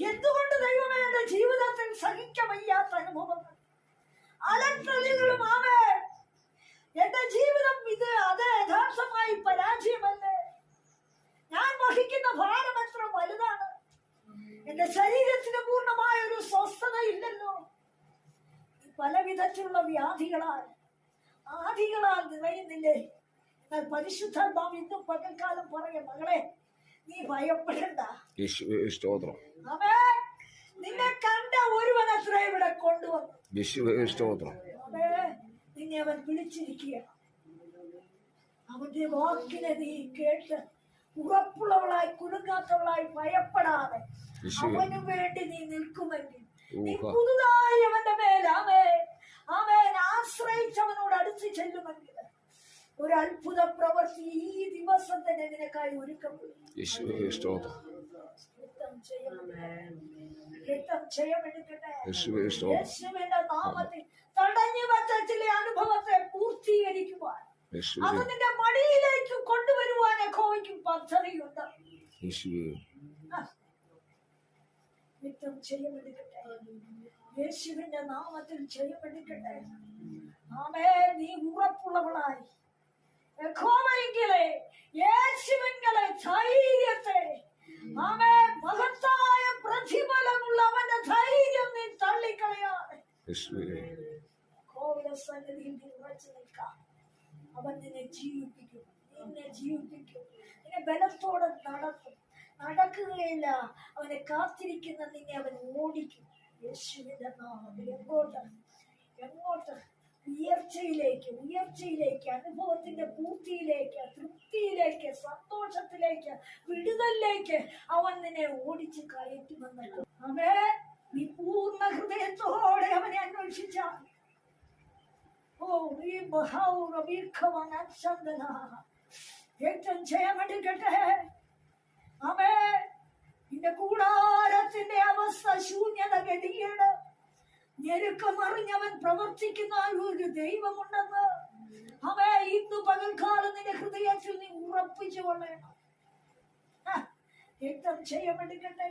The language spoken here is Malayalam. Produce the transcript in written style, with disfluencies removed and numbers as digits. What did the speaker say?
എന്തുകൊണ്ട് ദൈവമേ എന്റെ ജീവിതത്തിൽ സഹിക്കാൻ വയ്യാത്ത അനുഭവങ്ങൾ, അലട്ടലുകളും എന്റെ ജീവിതം ഇത് അത് യഥാർത്ഥമായി പരാജയമല്ലേ? ഞാൻ വഹിക്കുന്ന ഭാരം എത്ര വലുതാണ്. എന്റെ ശരീരത്തിന് പൂർണ്ണമായ ഒരു സ്വസ്ഥത ഇല്ലല്ലോ. പല വിധത്തിലുള്ള ആദികളാൽ നിറയുന്നില്ലേ? എന്നാൽ പരിശുദ്ധാത്മാവ് ഇന്നും പകൽക്കാലം പറയും, മകളെ നീ ഭയപ്പെടണ്ട. നിന്നെ കണ്ട ഒരുവനത്ര ഇവിടെ കൊണ്ടുവന്നു. നിന്നെ അവൻ വിളിച്ചിരിക്കുക. അവന്റെ വാക്കിനെ നീ കേട്ട് ഉറപ്പുള്ളവളായി, കുലുങ്ങാത്തവളായി, ഭയപ്പെടാതെ അവനു വേണ്ടി നീ നിൽക്കുമെങ്കിൽ, നീ പുതുതായി അവന്റെ മേൽ ആശ്രയിച്ചവനോട് അടുത്ത് ചെല്ലുമെങ്കിൽ, ഒരു അത്ഭുത പ്രവൃത്തി ഈ ദിവസം തന്നെ നിനക്കായി ഒരുക്കപ്പെടും. യേശുവിന്റെ നാമത്തിൽ തടഞ്ഞു വച്ച ചില അനുഭവത്തെ പൂർത്തീകരിക്കുവാൻ, അത് നിന്റെ മടിയിലേക്ക് കൊണ്ടുവരുവാൻ യഹോവയ്ക്ക് പദ്ധതിയുണ്ട്. യുദ്ധം ചെയ്യപ്പെടുക്കട്ടെ. യേശുവിന്റെ നാമത്തിൽ ചെയ്യപ്പെടുക്കട്ടെ. നീ ഉറപ്പുള്ളവളായി യഹോവയെങ്കിലേ യേശുവിന്റെ ധൈര്യത്തെ, മഹത്തായ പ്രതിഫലമുള്ള അവന്റെ ധൈര്യം നീ തള്ളിക്കളയാതെ യഹോവയുടെ സന്നിധിയിൽ നീ ഉറച്ചു നിൽക്കാം. അവൻ നിന്നെ ജീവിപ്പിക്കും. നിന്നെ ബലത്തോടെ നടക്കുകയില്ല. അവനെ കാത്തിരിക്കുന്ന നിന്നെ അവൻ ഓടിക്കും. യേശുവിന്റെ നാമത്തിൽ എങ്ങോട്ട് ഉയർച്ചയിലേക്ക്, അനുഭവത്തിന്റെ പൂർത്തിയിലേക്ക്, തൃപ്തിയിലേക്ക്, സന്തോഷത്തിലേക്ക്, വിടുതലിലേക്ക് അവൻ നിന്നെ ഓടിച്ച് കയറ്റുമെന്ന്. നീ പൂർണ്ണ ഹൃദയത്തോടെ അവനെ അന്വേഷിച്ചാൽ, ഏറ്റവും ചെയ്യാമെടുക്കട്ടെ. നിന്റെ കൂടാരത്തിന്റെ അവസ്ഥ ശൂന്യത ഗതികേട്, ഞെരുക്കമറിഞ്ഞവൻ പ്രവർത്തിക്കുന്ന ഒരു ദൈവമുണ്ടെന്ന് ഇന്ന് പകൽക്കാലം നിന്റെ ഹൃദയത്തിൽ നീ ഉറപ്പിച്ചു കൊള്ളണം. ഏറ്റവും ചെയ്യാമെടുക്കട്ടെ.